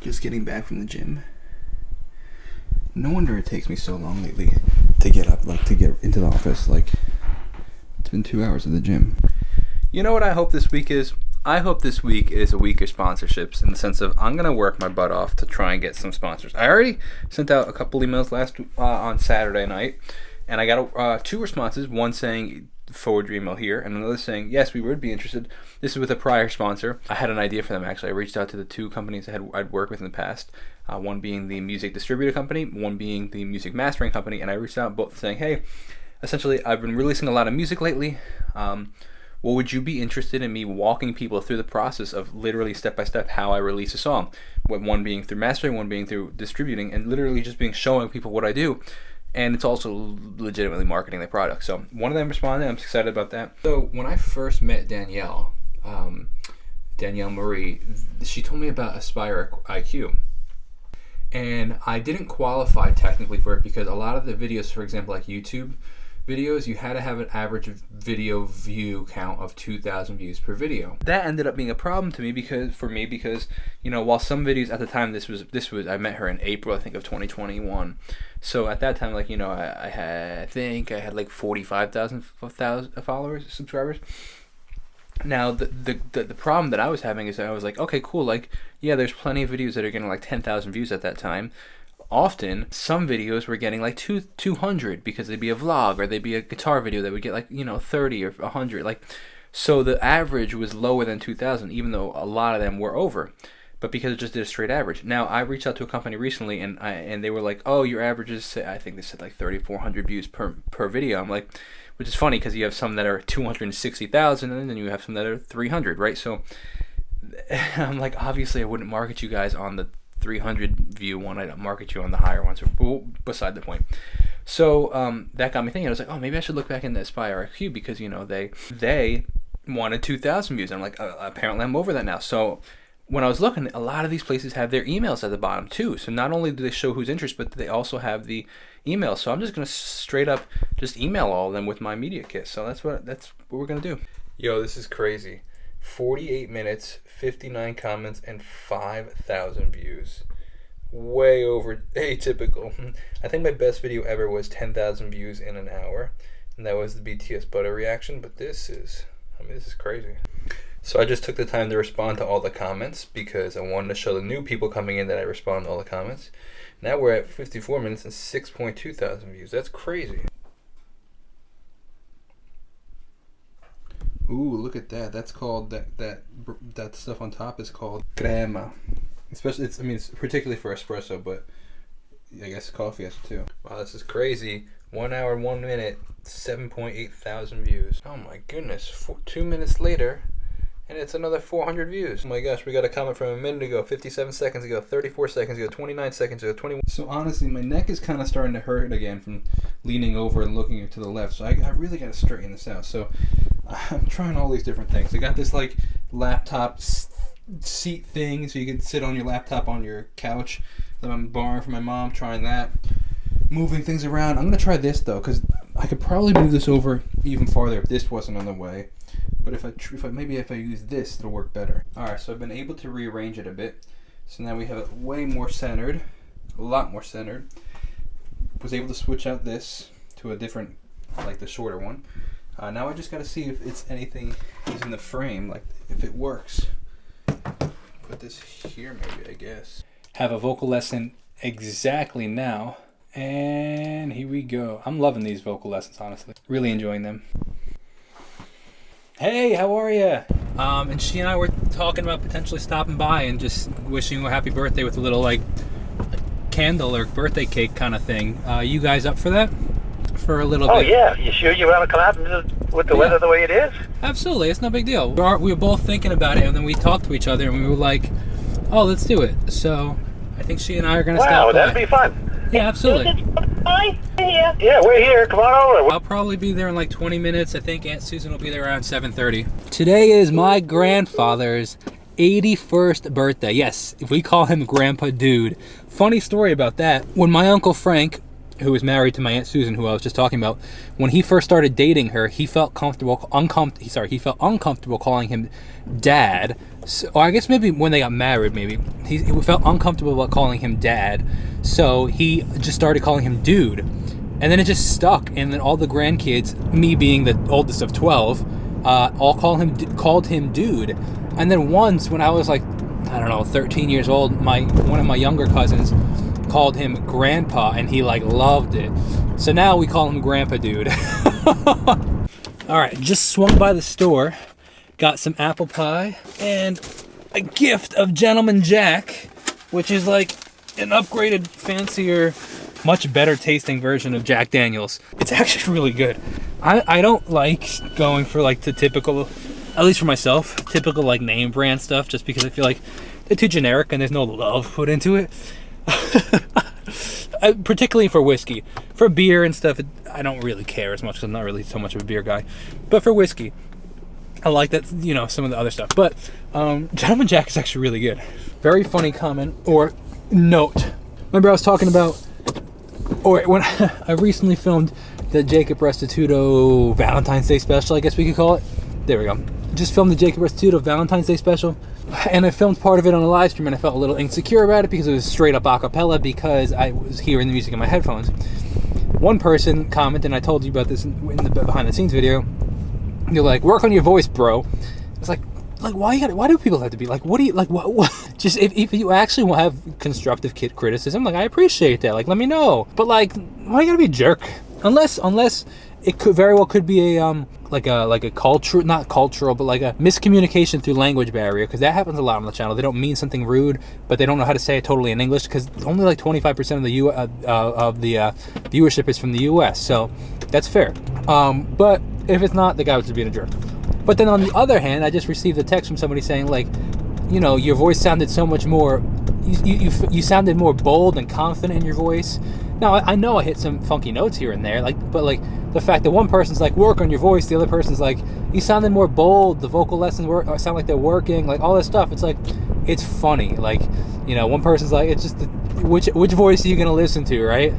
Just getting back from the gym. No wonder it takes me so long lately to get up, like to get into the office. Like, it's been 2 hours at the gym. You know what I hope this week is? I hope this week is a week of sponsorships, in the sense of I'm going to work my butt off to try and get some sponsors. I already sent out a couple emails on Saturday night, and I got 2 responses, one saying forward your email here, and another saying yes, we would be interested. This is with a prior sponsor. I had an idea for them, actually. I reached out to the 2 companies I'd worked with in the past, one being the music distributor company, one being the music mastering company, and I reached out both saying, hey, essentially I've been releasing a lot of music lately. Well, would you be interested in me walking people through the process of literally step-by-step how I release a song? One being through mastering, one being through distributing, and literally just showing people what I do. And it's also legitimately marketing the product. So one of them responded. I'm excited about that. So when I first met Danielle Marie, she told me about Aspire IQ. And I didn't qualify technically for it because a lot of the videos, for example, like YouTube videos, you had to have an average video view count of 2,000 views per video. That ended up being a problem to me because you know, while some videos at the time, this was I met her in April, I think, of 2021. So at that time, like, you know, I had like 45,000 followers, subscribers. Now the problem that I was having is that I was like, okay, cool, like, yeah, there's plenty of videos that are getting like 10,000 views at that time. Often, some videos were getting like 200 because they'd be a vlog or they'd be a guitar video that would get like, you know, 30 or 100. Like, so the average was lower than 2,000, even though a lot of them were over. But because it just did a straight average. Now, I reached out to a company recently, and they were like, oh, your average is, I think they said like 3,400 views per video. I'm like, which is funny because you have some that are 260,000 and then you have some that are 300, right? So I'm like, obviously I wouldn't market you guys on the 300 view one. I'd market you on the higher ones. Beside the point. So that got me thinking. I was like, oh, maybe I should look back into Aspire IQ because, you know, they wanted 2,000 views. I'm like, apparently I'm over that now. So when I was looking, a lot of these places have their emails at the bottom too. So not only do they show who's interested, but they also have the email. So I'm just gonna straight up just email all of them with my media kit. So that's what we're gonna do. Yo, this is crazy. 48 minutes, 59 comments, and 5,000 views. Way over atypical. I think my best video ever was 10,000 views in an hour, and that was the BTS Butter reaction. But this is crazy. So I just took the time to respond to all the comments because I wanted to show the new people coming in that I respond to all the comments. Now we're at 54 minutes and 6.2 thousand views. That's crazy. Ooh, look at that. That's called that stuff on top is called crema. Especially, it's particularly for espresso, but I guess coffee has too. Wow, this is crazy. 1 hour, 1 minute, 7.8 thousand views. Oh my goodness. 2 minutes later, and it's another 400 views. Oh my gosh, we got a comment from a minute ago, 57 seconds ago, 34 seconds ago, 29 seconds ago, 21. So honestly, my neck is kind of starting to hurt again from leaning over and looking to the left. So I really got to straighten this out. So I'm trying all these different things. I got this like laptop seat thing so you can sit on your laptop on your couch that I'm borrowing from my mom, trying that. Moving things around. I'm going to try this though, because I could probably move this over even farther if this wasn't on the way. But if I use this, it'll work better. Alright, so I've been able to rearrange it a bit. So now we have it way more centered. A lot more centered. Was able to switch out this to a different, like the shorter one. Now I just gotta see if it's anything is in the frame, like if it works. Put this here maybe, I guess. Have a vocal lesson exactly now. And here we go. I'm loving these vocal lessons, honestly. Really enjoying them. Hey, how are you? And she and I were talking about potentially stopping by and just wishing you a happy birthday with a little like candle or birthday cake kind of thing. You guys up for that? For a little bit? Oh yeah, you sure you want to come out with the weather the way it is? Absolutely, it's no big deal. We were both thinking about it, and then we talked to each other, and we were like, "Oh, let's do it." So I think she and I are gonna stop by. Wow, that'd be fun. Yeah, absolutely. Yeah, we're here. Come on over. I'll probably be there in like 20 minutes. I think Aunt Susan will be there around 7:30. Today is my grandfather's 81st birthday. Yes, we call him Grandpa Dude. Funny story about that. When my Uncle Frank who was married to my Aunt Susan, who I was just talking about, when he first started dating her, he felt uncomfortable calling him dad. So, or I guess maybe when they got married, maybe he felt uncomfortable about calling him dad, so he just started calling him dude, and then it just stuck. And then all the grandkids, me being the oldest of 12, all called him dude. And then once, when I was like, I don't know, 13 years old, one of my younger cousins called him grandpa, and he like loved it. So now we call him grandpa dude. Alright, just swung by the store, got some apple pie and a gift of Gentleman Jack, which is like an upgraded, fancier, much better tasting version of Jack Daniels. It's actually really good. I don't like going for like the typical, at least for myself, typical like name brand stuff, just because I feel like they're too generic and there's no love put into it. Particularly for whiskey. For beer and stuff, I don't really care as much because I'm not really so much of a beer guy. But for whiskey, I like that, you know, some of the other stuff. But Gentleman Jack is actually really good. Very funny comment or note. Remember I was talking about, or when I recently filmed the Jacob Restituto Valentine's Day special, I guess we could call it. There we go. Just filmed the Jacob Restituto Valentine's Day special. And I filmed part of it on a live stream, and I felt a little insecure about it because it was straight up a cappella, because I was hearing the music in my headphones. One person commented, and I told you about this in the behind the scenes video. You're like, work on your voice, bro. It's like why do people have to be like, what do you like, what? Just if you actually will have constructive criticism, like, I appreciate that, like, let me know. But like, why you gotta be a jerk? Unless it could very well could be a like a culture, not cultural, but like a miscommunication through language barrier, because that happens a lot on the channel. They don't mean something rude, but they don't know how to say it totally in English, because only like 25% of the viewership is from the US, so that's fair. But if it's not, the guy was just being a jerk. But then on the other hand, I just received a text from somebody saying, like, you know, your voice sounded so much more, you sounded more bold and confident in your voice. Now, I know I hit some funky notes here and there, but the fact that one person's like, work on your voice, the other person's like, you sounded more bold, the vocal lessons sound like they're working, like all this stuff. It's like, it's funny. Like, you know, one person's like, it's just, which voice are you going to listen to, right?